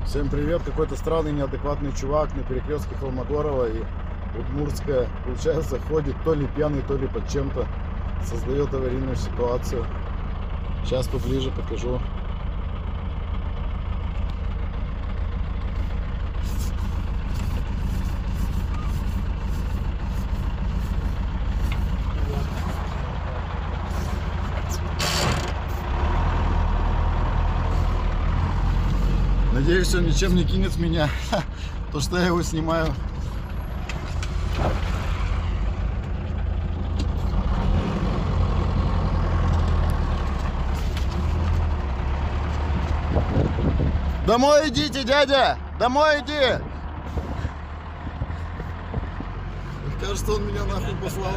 Всем привет! Какой-то странный неадекватный чувак на перекрестке Холмогорова и Удмуртская, получается, ходит то ли пьяный, то ли под чем-то, создает аварийную ситуацию. Сейчас поближе покажу. Надеюсь, он ничем не кинет меня, то что я его снимаю. Домой идите, дядя! Домой иди! Кажется, он меня нахуй послал.